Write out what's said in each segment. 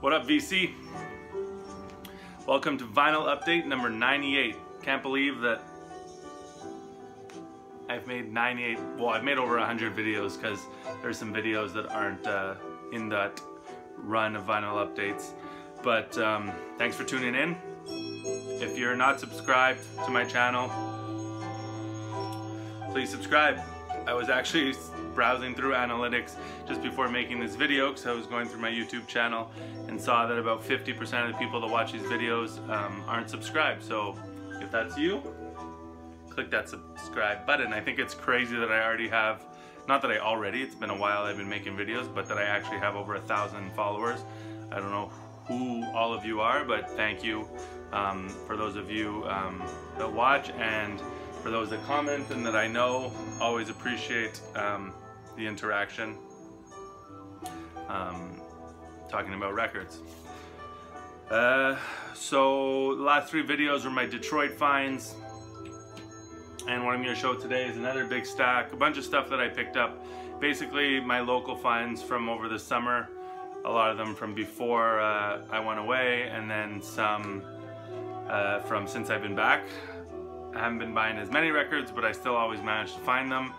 What up, VC? Welcome to Vinyl Update number 98. Can't believe that I've made 98, well, I've made over 100 videos because there's some videos that aren't in that run of Vinyl Updates. But thanks for tuning in. If you're not subscribed to my channel, please subscribe. I was actually browsing through analytics just before making this video because I was going through my YouTube channel and saw that about 50% of the people that watch these videos aren't subscribed. So if that's you, click that subscribe button. I think it's crazy that I already have, not that I already, it's been a while I've been making videos, but that I actually have over 1,000 followers. I don't know who all of you are, but thank you for those of you that watch, and for those that comment and that I know. Always appreciate the interaction, talking about records. So the last 3 videos were my Detroit finds, and what I'm going to show today is another big stack, a bunch of stuff that I picked up. Basically my local finds from over the summer, a lot of them from before I went away, and then some from since I've been back. I haven't been buying as many records, but I still always manage to find them.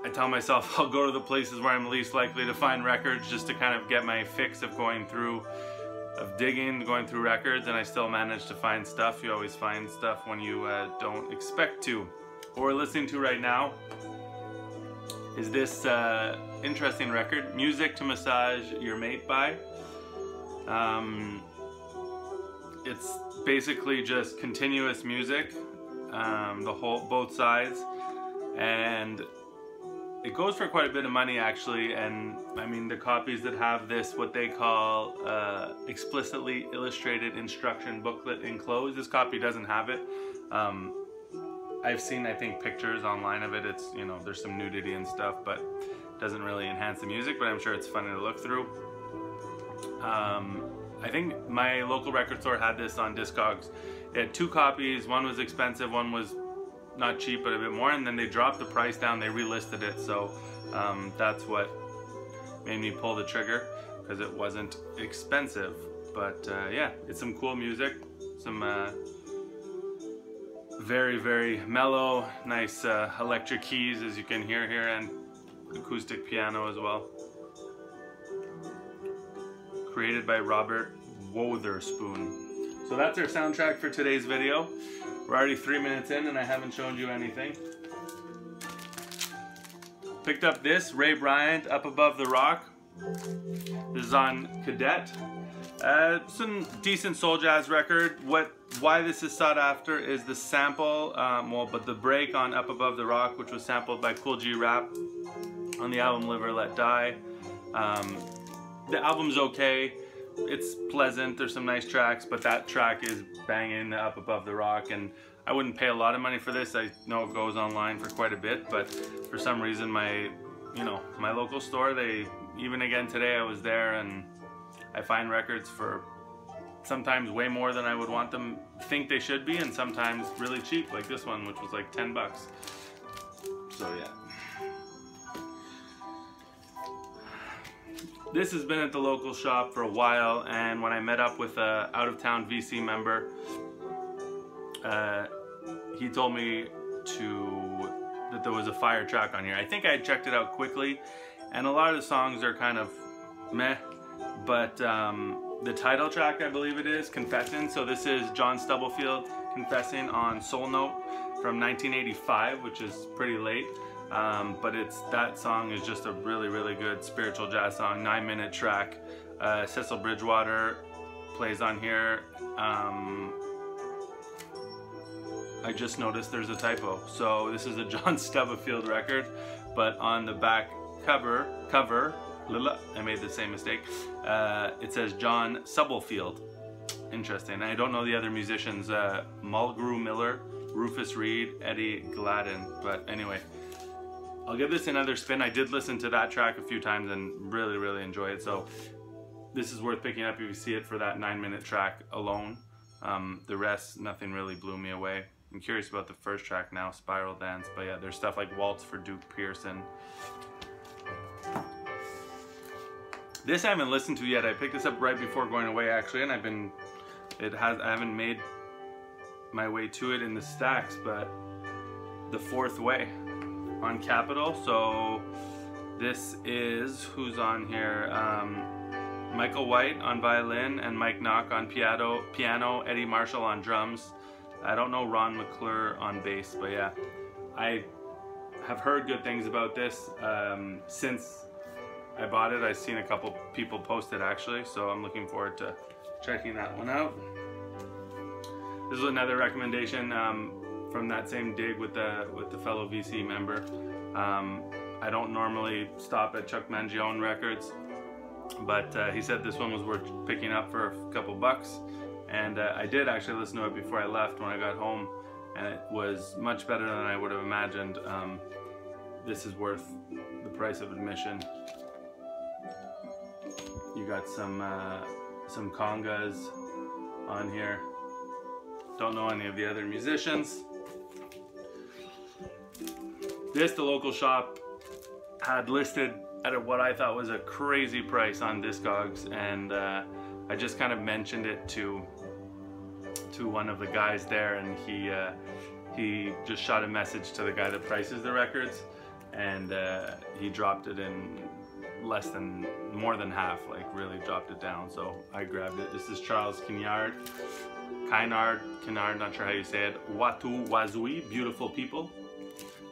I tell myself I'll go to the places where I'm least likely to find records just to kind of get my fix of going through, going through records, and I still manage to find stuff. You always find stuff when you don't expect to. What we're listening to right now is this interesting record, Music to Massage Your Mate by. It's basically just continuous music, both sides, and it goes for quite a bit of money actually. And I mean, the copies that have this, what they call explicitly illustrated instruction booklet enclosed, this copy doesn't have it. I've seen, I think, pictures online of it. It's, you know, there's some nudity and stuff, but it doesn't really enhance the music, but I'm sure it's funny to look through. I think my local record store had this on Discogs. It had 2 copies. One was expensive, one was not cheap but a bit more, and then they dropped the price down, they relisted it. So that's what made me pull the trigger, because it wasn't expensive. But yeah, it's some cool music, some very, very mellow, nice electric keys, as you can hear here, and acoustic piano as well. Created by Robert Wotherspoon. So that's our soundtrack for today's video. We're already 3 minutes in and I haven't shown you anything. Picked up this, Ray Bryant, Up Above the Rock. This is on Cadet. Some decent soul jazz record. Why this is sought after is the sample, but the break on Up Above the Rock, which was sampled by Cool G Rap on the album Live or Let Die. The album's okay, it's pleasant, there's some nice tracks, but that track is banging, Up Above the Rock, and I wouldn't pay a lot of money for this. I know it goes online for quite a bit, but for some reason my local store, even again today I was there, and I find records for sometimes way more than I would want them, think they should be, and sometimes really cheap, like this one, which was like 10 bucks. So yeah. This has been at the local shop for a while, and when I met up with a out-of-town VC member, he told me that there was a fire track on here. I think I checked it out quickly, and a lot of the songs are kind of meh, but the title track, I believe it is, Confessing. So this is John Stubblefield confessing on Soul Note from 1985, which is pretty late. But that song is just a really, really good spiritual jazz song, 9-minute track. Cecil Bridgewater plays on here. I just noticed there's a typo. So this is a John Stubblefield record, but on the back cover, I made the same mistake. It says John Stubblefield. Interesting. I don't know the other musicians, Mulgrew Miller, Rufus Reid, Eddie Gladden, but anyway. I'll give this another spin. I did listen to that track a few times and really, really enjoy it. So this is worth picking up if you see it for that 9-minute track alone. The rest, nothing really blew me away. I'm curious about the first track now, Spiral Dance. But yeah, there's stuff like Waltz for Duke Pearson. This I haven't listened to yet. I picked this up right before going away actually, and I haven't made my way to it in the stacks, but The Fourth Way on Capitol. So this is, who's on here? Michael White on violin and Mike Knock on piano, Eddie Marshall on drums. I don't know Ron McClure on bass, but yeah, I have heard good things about this. Since I bought it, I've seen a couple people post it actually, so I'm looking forward to checking that one out. This is another recommendation from that same dig with the fellow VC member. I don't normally stop at Chuck Mangione records, but he said this one was worth picking up for a couple bucks, and I did actually listen to it before I left when I got home, and it was much better than I would have imagined. This is worth the price of admission. You got some congas on here. Don't know any of the other musicians. This, the local shop had listed at what I thought was a crazy price on Discogs, and I just kind of mentioned it to one of the guys there, and he just shot a message to the guy that prices the records, and he dropped it in more than half, like really dropped it down. So I grabbed it. This is Charles Kinard, not sure how you say it. Watu Wazui, Beautiful People,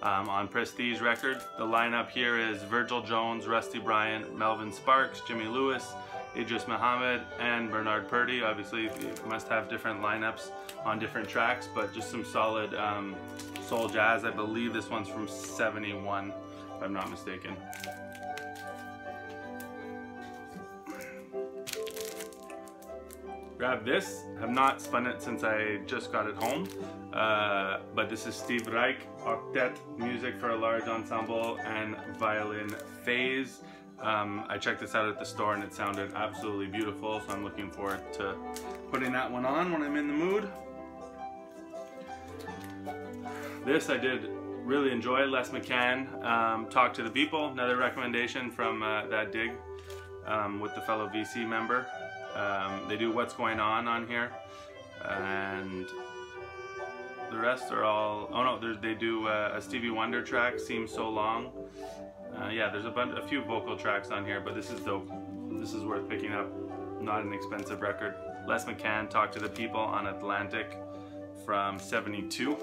on Prestige Record. The lineup here is Virgil Jones, Rusty Bryant, Melvin Sparks, Jimmy Lewis, Idris Muhammad, and Bernard Purdy. Obviously, you must have different lineups on different tracks, but just some solid soul jazz. I believe this one's from '71, if I'm not mistaken. Grab this. Have not spun it since I just got it home, but this is Steve Reich, Octet, music for a large ensemble and violin phase. I checked this out at the store and it sounded absolutely beautiful, so I'm looking forward to putting that one on when I'm in the mood. This I did really enjoy. Les McCann, Talk to the People, another recommendation from that dig with the fellow VC member. They do What's Going On here, and the rest are all, oh no, they do a Stevie Wonder track, Seems So Long. Yeah, there's a few vocal tracks on here, but this is dope. This is worth picking up. Not an expensive record. Les McCann, Talk to the People on Atlantic from '72.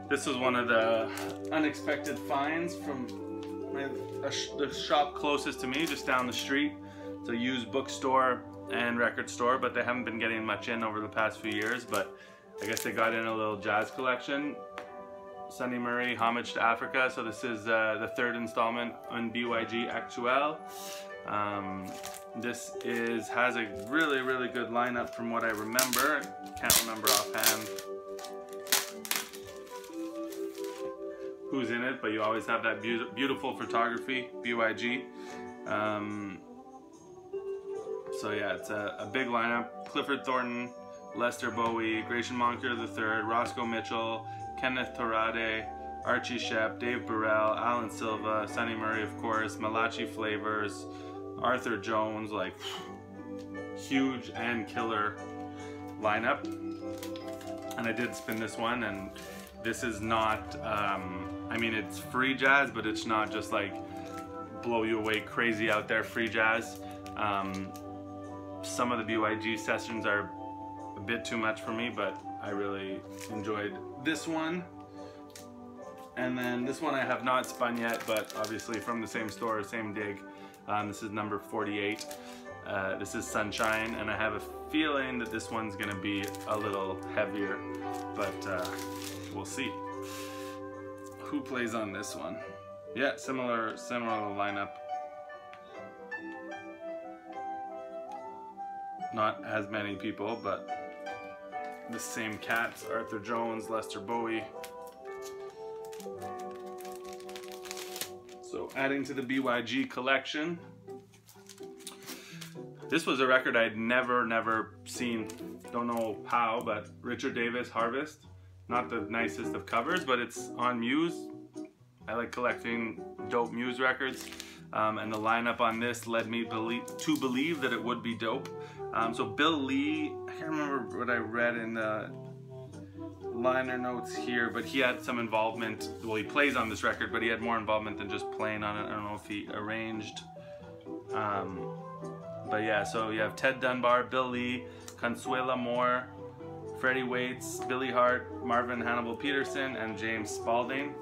This was one of the unexpected finds from the shop closest to me, just down the street. It's a used bookstore and record store, but they haven't been getting much in over the past few years, but I guess they got in a little jazz collection. Sonny Murray, Homage to Africa. So this is the third installment on BYG Actuel. This has a really good lineup from what I remember. Can't remember offhand who's in it, but you always have that beautiful photography, BYG. So yeah, it's a big lineup. Clifford Thornton, Lester Bowie, Gratian Moncur III, Roscoe Mitchell, Kenneth Torade, Archie Shepp, Dave Burrell, Alan Silva, Sonny Murray of course, Malachi Flavors, Arthur Jones, like huge and killer lineup. And I did spin this one, and this is not, I mean, it's free jazz, but it's not just like blow you away crazy out there free jazz. Some of the BYG sessions are a bit too much for me, but I really enjoyed this one. And then this one I have not spun yet, but obviously from the same store, same dig. This is number 48. This is Sunshine, and I have a feeling that this one's gonna be a little heavier, but we'll see. Who plays on this one? Yeah, similar lineup. Not as many people, but the same cats: Arthur Jones, Lester Bowie. So adding to the BYG collection. This was a record I'd never seen, don't know how, but Richard Davis, Harvest. Not the nicest of covers, but it's on Muse. I like collecting dope Muse records. and the lineup on this led me to believe that it would be dope. So Bill Lee, I can't remember what I read in the liner notes here, but he had some involvement. Well, he plays on this record, but he had more involvement than just playing on it. I don't know if he arranged. But yeah, so you have Ted Dunbar, Bill Lee, Consuela Moore, Freddie Waits, Billy Hart, Marvin Hannibal Peterson, and James Spalding.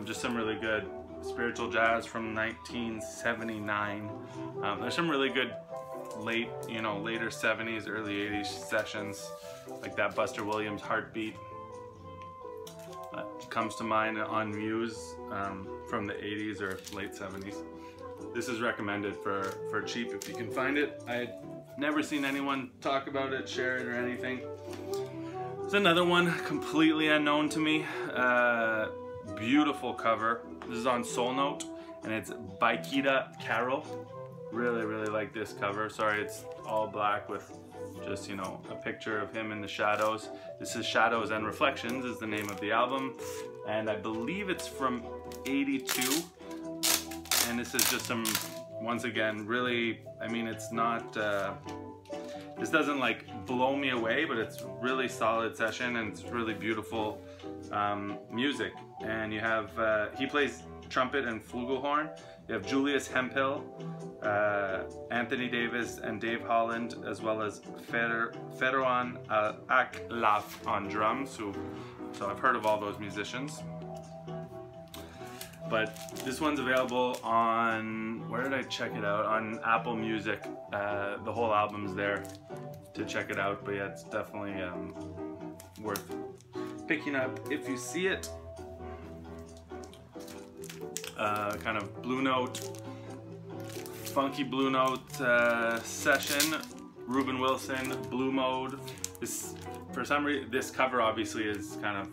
Just some really good spiritual jazz from 1979. There's some really good later 70s, early 80s sessions, like that Buster Williams Heartbeat comes to mind on Muse from the 80s or late 70s. This is recommended for cheap if you can find it. I had never seen anyone talk about it, share it, or anything. There's another one completely unknown to me. Beautiful cover. This is on Soul Note, and it's by Kida Carroll. Really, really like this cover. Sorry, it's all black with just, a picture of him in the shadows. This is Shadows and Reflections is the name of the album, and I believe it's from '82. And this is just some, once again, really, it's not, this doesn't like blow me away, but it's really solid session, and it's really beautiful music. And you have, he plays trumpet and flugelhorn. You have Julius Hemphill, Anthony Davis, and Dave Holland, as well as Feroan Aklaf on drums. So I've heard of all those musicians. But this one's available on, where did I check it out? On Apple Music. The whole album's there to check it out. But yeah, it's definitely worth picking up if you see it. Kind of Blue Note, funky Blue Note session. Ruben Wilson, Blue Mode. This, for some reason, this cover obviously is kind of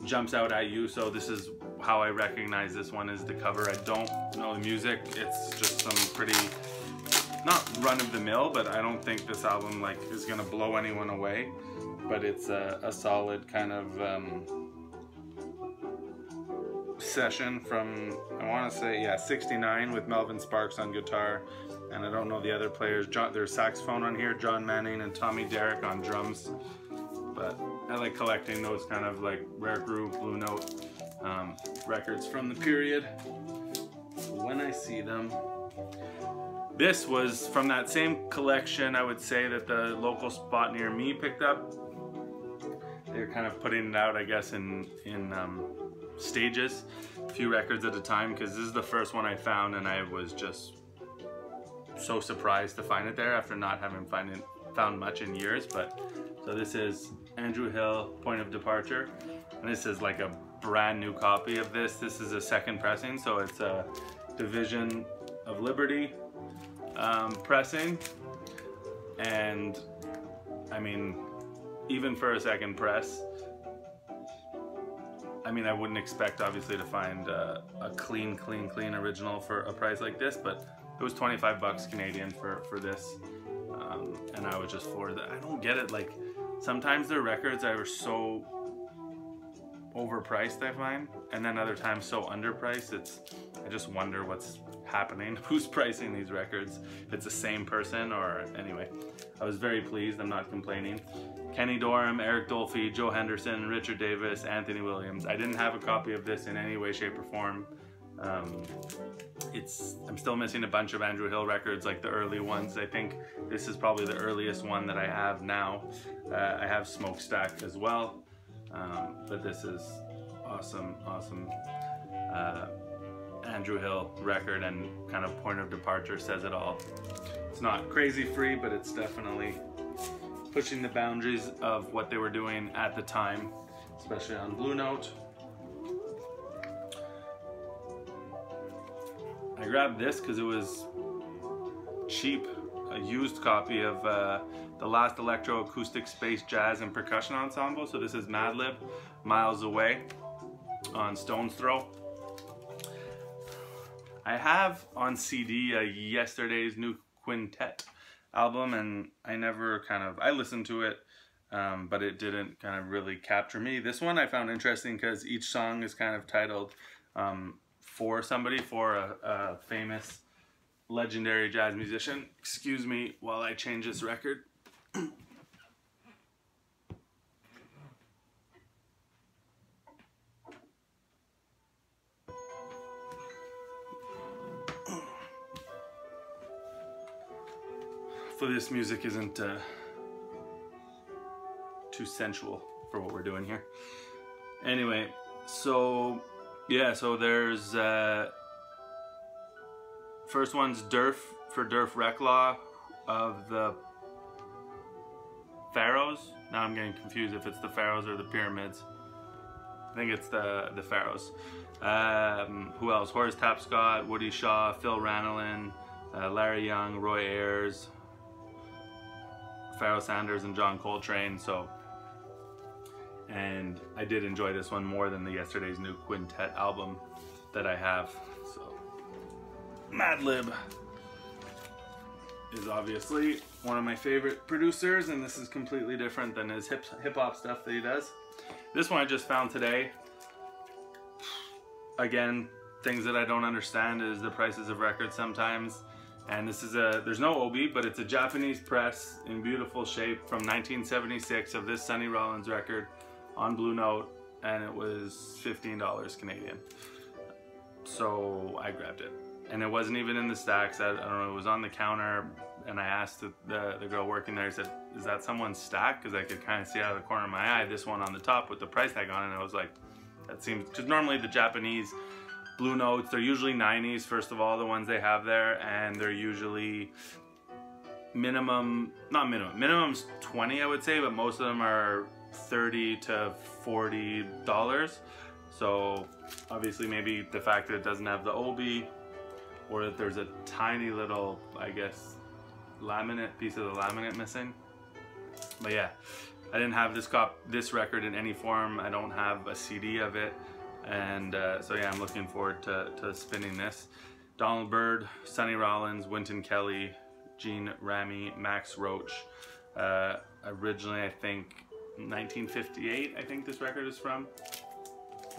jumps out at you, so this is how I recognize this one is the cover. I don't know the music. It's just some pretty, not run-of-the-mill, but I don't think this album like is gonna blow anyone away. But it's a solid kind of session from, I want to say, yeah, '69 with Melvin Sparks on guitar, and I don't know the other players. There's saxophone on here, John Manning and Tommy Derrick on drums. But I like collecting those kind of like rare groove, Blue Note records from the period when I see them. This was from that same collection, I would say, that the local spot near me picked up. They're kind of putting it out, I guess, in stages, a few records at a time, because this is the first one I found, and I was just so surprised to find it there after not having found much in years. But so this is Andrew Hill, Point of Departure, and this is like a brand new copy of this. This is a second pressing, so it's a Division of Liberty pressing, and even for a second press, I wouldn't expect obviously to find a clean original for a price like this, but it was 25 bucks Canadian for this, and I was just floored that I don't get it. Like, sometimes their records are so overpriced, I find, and then other times so underpriced. I just wonder what's happening, who's pricing these records, if it's the same person, or anyway. I was very pleased, I'm not complaining. Kenny Dorham, Eric Dolphy, Joe Henderson, Richard Davis, Anthony Williams. I didn't have a copy of this in any way, shape, or form. I'm still missing a bunch of Andrew Hill records, like the early ones. I think this is probably the earliest one that I have now. I have Smokestack as well, but this is awesome Andrew Hill record, and kind of Point of Departure says it all. It's not crazy free, but it's definitely pushing the boundaries of what they were doing at the time, especially on Blue Note. I grabbed this because it was cheap, a used copy of the Last Electro-Acoustic Space Jazz and Percussion Ensemble. So this is Madlib, Miles Away, on Stone's Throw. I have on CD Yesterday's New Quintet album, and I listened to it, but it didn't kind of really capture me. This one I found interesting because each song is kind of titled for somebody, for a famous, legendary jazz musician. Excuse me while I change this record. So this music isn't too sensual for what we're doing here. Anyway, so yeah, so there's first one's Durf for Durf Reclaw of the Pharaohs. Now I'm getting confused if it's the Pharaohs or the Pyramids. I think it's the Pharaohs. Who else? Horace Tapscott, Woody Shaw, Phil Ranelin, Larry Young, Roy Ayers, Pharoah Sanders, and John Coltrane. So, and I did enjoy this one more than the Yesterday's New Quintet album that I have. So, Madlib is obviously one of my favorite producers, and this is completely different than his hip-hop stuff that he does. This one I just found today. Again, things that I don't understand is the prices of records sometimes. And this is there's no obi, but it's a Japanese press in beautiful shape from 1976 of this Sonny Rollins record on Blue Note, and it was $15 Canadian. So I grabbed it. And it wasn't even in the stacks. I don't know, it was on the counter, and I asked the girl working there, I said, is that someone's stack? Because I could kind of see out of the corner of my eye this one on the top with the price tag on it, and I was like, that seems, because normally the Japanese Blue Notes, they're usually 90s, first of all, the ones they have there, and they're usually minimum's 20, I would say, but most of them are $30 to $40. So obviously maybe the fact that it doesn't have the obi, or that there's a tiny little, I guess, piece of the laminate missing. But yeah, I didn't have this record in any form. I don't have a CD of it. And so yeah, I'm looking forward to spinning this. Donald Byrd, Sonny Rollins, Wynton Kelly, Gene Ramey, Max Roach. Originally, I think 1958, I think this record is from.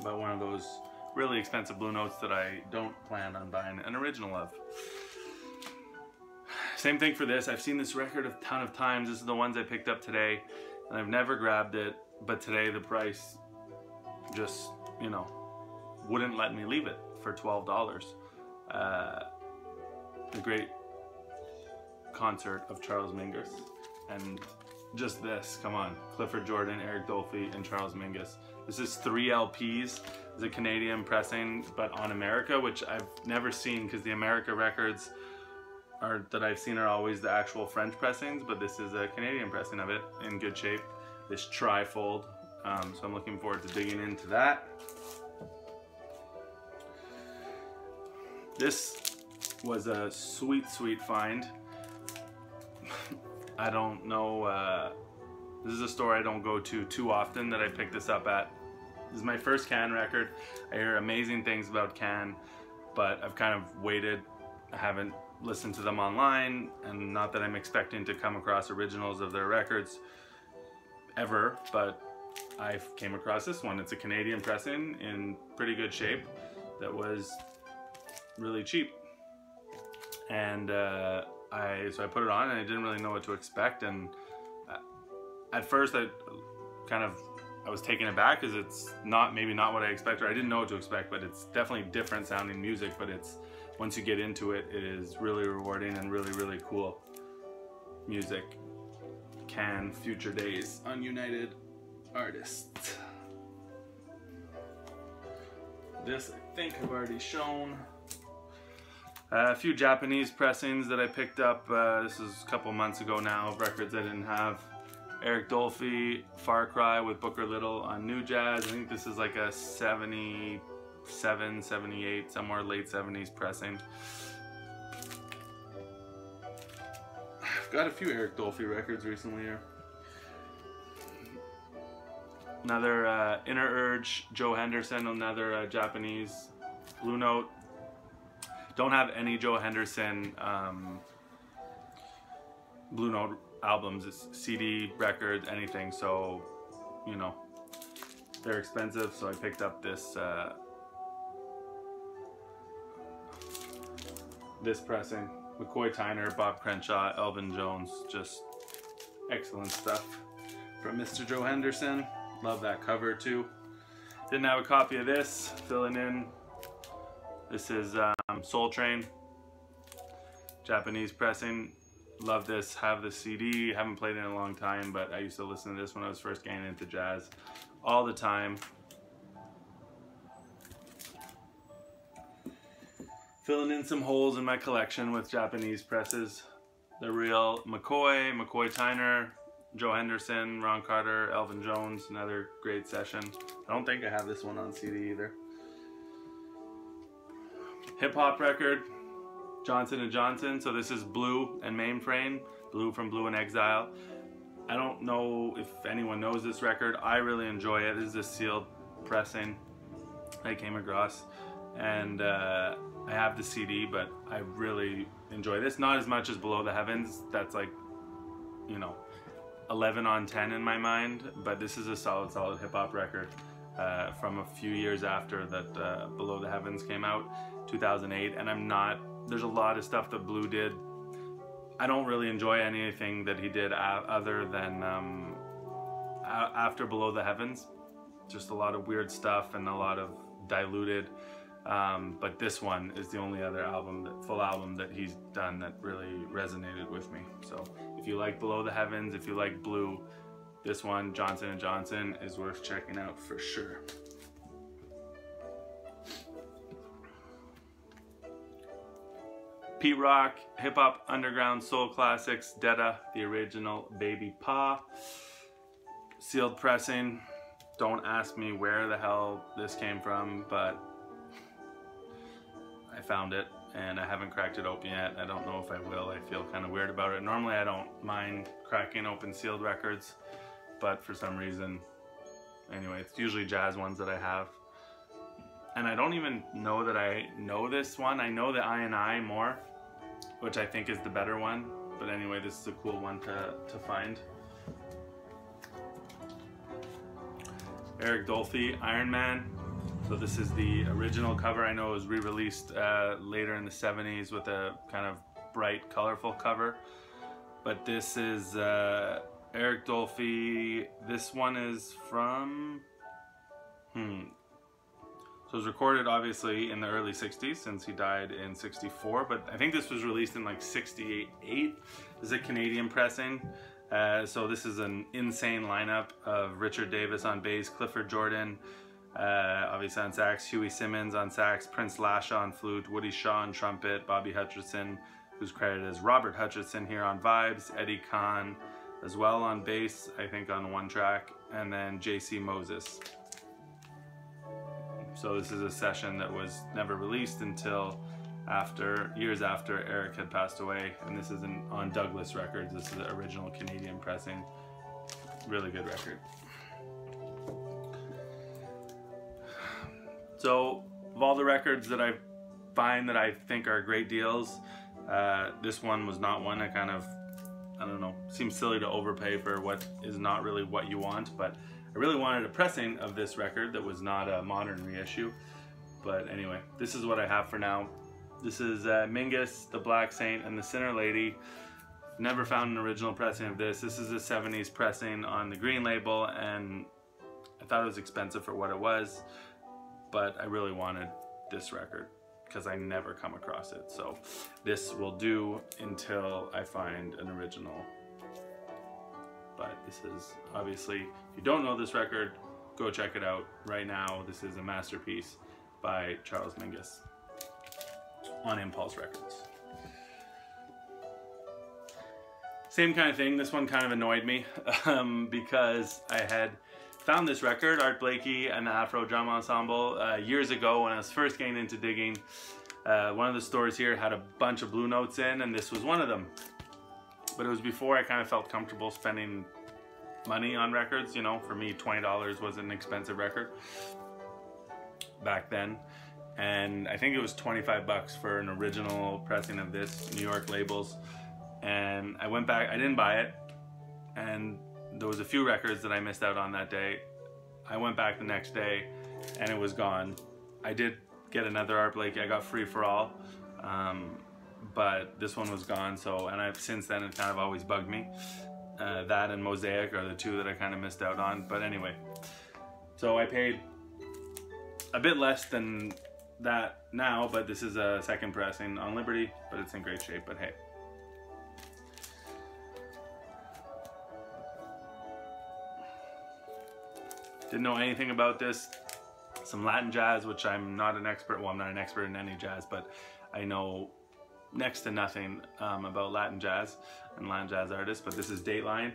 But one of those really expensive Blue Notes that I don't plan on buying an original of. Same thing for this. I've seen this record a ton of times. This is the ones I picked up today, and I've never grabbed it, but today the price just, you know, wouldn't let me leave it for $12. The great concert of Charles Mingus, and just this, come on, Clifford Jordan, Eric Dolphy, and Charles Mingus. This is 3 LPs. It's a Canadian pressing, but on America, which I've never seen, because the America records that I've seen are always the actual French pressings, but this is a Canadian pressing of it in good shape. This trifold, so I'm looking forward to digging into that. This was a sweet, sweet find. I don't know, this is a store I don't go to too often that I picked this up at. This is my first Can record. I hear amazing things about Can, but I've kind of waited. I haven't listened to them online, and not that I'm expecting to come across originals of their records ever, but I came across this one. It's a Canadian pressing in pretty good shape that was really cheap. And so I put it on, and I didn't really know what to expect, and at first I was taken aback, because it's maybe not what I expected. I didn't know what to expect, but it's definitely different sounding music, but it's, once you get into it, it is really rewarding and really, really cool music. Can, Future Days on United Artists. This I think I've already shown. A few Japanese pressings that I picked up. This is a couple months ago now, of records I didn't have. Eric Dolphy, Far Cry with Booker Little on New Jazz. I think this is like a 77, 78, somewhere late 70s pressing. I've got a few Eric Dolphy records recently here. Another Inner Urge, Joe Henderson, another Japanese Blue Note. Don't have any Joe Henderson Blue Note albums, it's CD, records, anything, so, you know, they're expensive, so I picked up this this pressing. McCoy Tyner, Bob Crenshaw, Elvin Jones, just excellent stuff from Mr. Joe Henderson. Love that cover too. Didn't have a copy of this, filling in. This is Soul Train, Japanese pressing. Love this, have the CD, haven't played it in a long time, but I used to listen to this when I was first getting into jazz all the time. Filling in some holes in my collection with Japanese presses. The real McCoy Tyner, Joe Henderson, Ron Carter, Elvin Jones, another great session. I don't think I have this one on CD either. Hip hop record, Johnson & Johnson. So this is Blue and Mainframe, Blue from Blue and Exile. I don't know if anyone knows this record. I really enjoy it. This is a sealed pressing I came across, and I have the CD, but I really enjoy this. Not as much as Below the Heavens. That's like, you know, 11 on 10 in my mind, but this is a solid hip hop record from a few years after that Below the Heavens came out, 2008, and there's a lot of stuff that Blue did. I don't really enjoy anything that he did other than after Below the Heavens. Just a lot of weird stuff and a lot of diluted. But this one is the only other full album that he's done that really resonated with me. So if you like Below the Heavens, if you like Blue, this one, Johnson & Johnson, is worth checking out for sure. Pete Rock, Hip Hop Underground Soul Classics, Detta, the original Baby Pa. Sealed pressing. Don't ask me where the hell this came from, but I found it and I haven't cracked it open yet. I don't know if I will. I feel kind of weird about it. Normally I don't mind cracking open sealed records, but for some reason, anyway, it's usually jazz ones that I have. And I don't even know that I know this one. I know the I more, which I think is the better one. But anyway, this is a cool one to find. Eric Dolphy, Iron Man. So this is the original cover. I know it was re-released later in the 70s with a kind of bright, colorful cover. But this is Eric Dolphy. This one is from... So it was recorded obviously in the early 60s since he died in 64, but I think this was released in like 68. This is a Canadian pressing. So this is an insane lineup of Richard Davis on bass, Clifford Jordan, obviously on sax, Huey Simmons on sax, Prince Lasha on flute, Woody Shaw on trumpet, Bobby Hutcherson, who's credited as Robert Hutcherson here on vibes, Eddie Kahn as well on bass, I think on one track, and then J.C. Moses. So this is a session that was never released until years after Eric had passed away, and this is on Douglas Records. This is the original Canadian pressing. Really good record. So of all the records that I find that I think are great deals, this one was not one. I don't know, seems silly to overpay for what is not really what you want, but I really wanted a pressing of this record that was not a modern reissue. But anyway, this is what I have for now. This is Mingus, the Black Saint, and the Sinner Lady. Never found an original pressing of this. This is a 70s pressing on the green label, and I thought it was expensive for what it was, but I really wanted this record because I never come across it. So this will do until I find an original. But this is obviously, if you don't know this record, go check it out right now. This is a masterpiece by Charles Mingus on Impulse Records. Same kind of thing. This one kind of annoyed me because I had found this record, Art Blakey and the Afro Drum Ensemble, years ago when I was first getting into digging. One of the stores here had a bunch of Blue Notes in, and this was one of them. But it was before I kind of felt comfortable spending money on records. You know, for me, $20 was an expensive record back then. And I think it was 25 bucks for an original pressing of this, New York labels. And I went back, I didn't buy it. And there was a few records that I missed out on that day. I went back the next day and it was gone. I did get another Art Blakey. I got Free for All. but this one was gone. So, and I've since then, it kind of always bugged me. That and Mosaic are the two that I kind of missed out on. But anyway, so I paid a bit less than that now, but this is a second pressing on Liberty, but it's in great shape. But hey. Didn't know anything about this. Some Latin jazz, which I'm not an expert, well, I'm not an expert in any jazz, but I know next to nothing about Latin jazz and Latin jazz artists, but this is Dateline.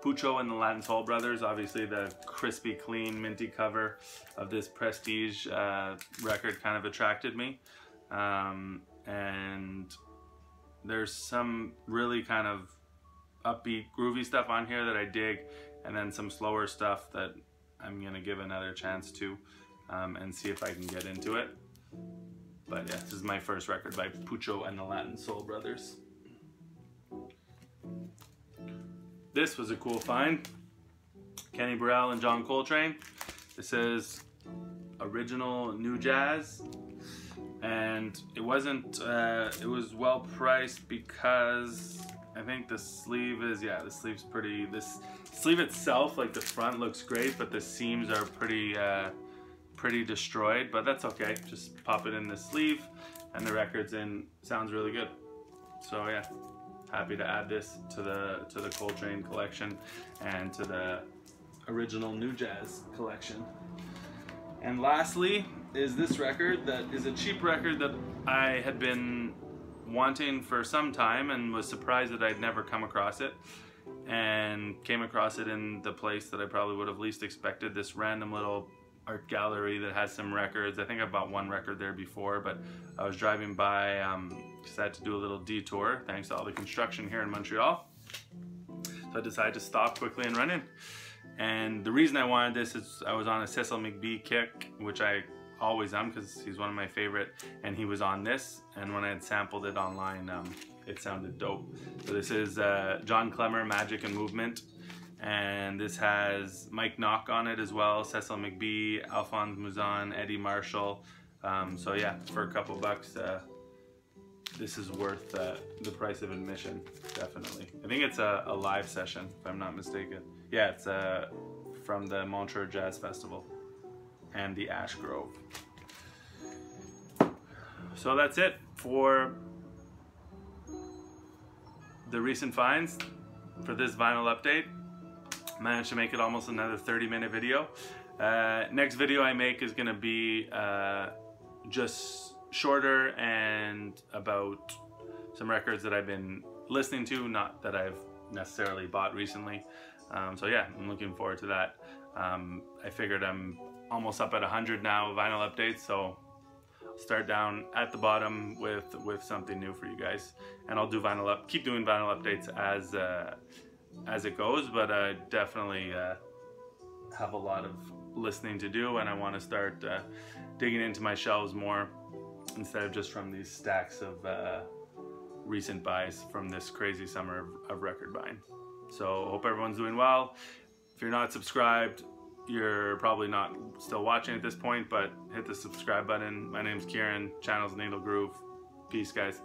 Pucho and the Latin Soul Brothers, obviously the crispy, clean, minty cover of this Prestige record kind of attracted me. And there's some really kind of upbeat, groovy stuff on here that I dig, and then some slower stuff that I'm gonna give another chance to and see if I can get into it. But yeah, this is my first record by Pucho and the Latin Soul Brothers. This was a cool find. Kenny Burrell and John Coltrane. This is original new jazz, and it wasn't, it was well priced because I think the sleeve is, yeah, the sleeve's pretty, this sleeve itself, like the front looks great, but the seams are pretty destroyed, but that's okay. Just pop it in the sleeve and the record's in, sounds really good. So yeah, happy to add this to the Coltrane collection and to the original new jazz collection. And lastly is this record that is a cheap record that I had been wanting for some time and was surprised that I'd never come across it, and came across it in the place that I probably would have least expected, this random little art gallery that has some records. I think I bought one record there before, but I was driving by because I had to do a little detour thanks to all the construction here in Montreal. So I decided to stop quickly and run in. And the reason I wanted this is I was on a Cecil McBee kick, which I always am because he's one of my favorite, and he was on this, and when I had sampled it online, it sounded dope. So this is John Clemmer, Magic and Movement, and this has Mike Knock on it as well, Cecil McBee, Alphonse Mouzon, Eddie Marshall. So yeah, for a couple bucks, this is worth the price of admission, definitely. I think it's a live session, if I'm not mistaken. Yeah, it's from the Montreal Jazz Festival and the Ash Grove. So that's it for the recent finds for this vinyl update. Managed to make it almost another 30-minute video. Next video I make is gonna be just shorter and about some records that I've been listening to, not that I've necessarily bought recently. So yeah, I'm looking forward to that. I figured I'm almost up at 100 now vinyl updates, so I'll start down at the bottom with something new for you guys, and I'll do keep doing vinyl updates as it goes. But I definitely have a lot of listening to do, and I want to start digging into my shelves more instead of just from these stacks of recent buys from this crazy summer of record buying. So hope everyone's doing well. If you're not subscribed, you're probably not still watching at this point, but hit the subscribe button. My name's Kieran, channel's Needle Groove. Peace, guys.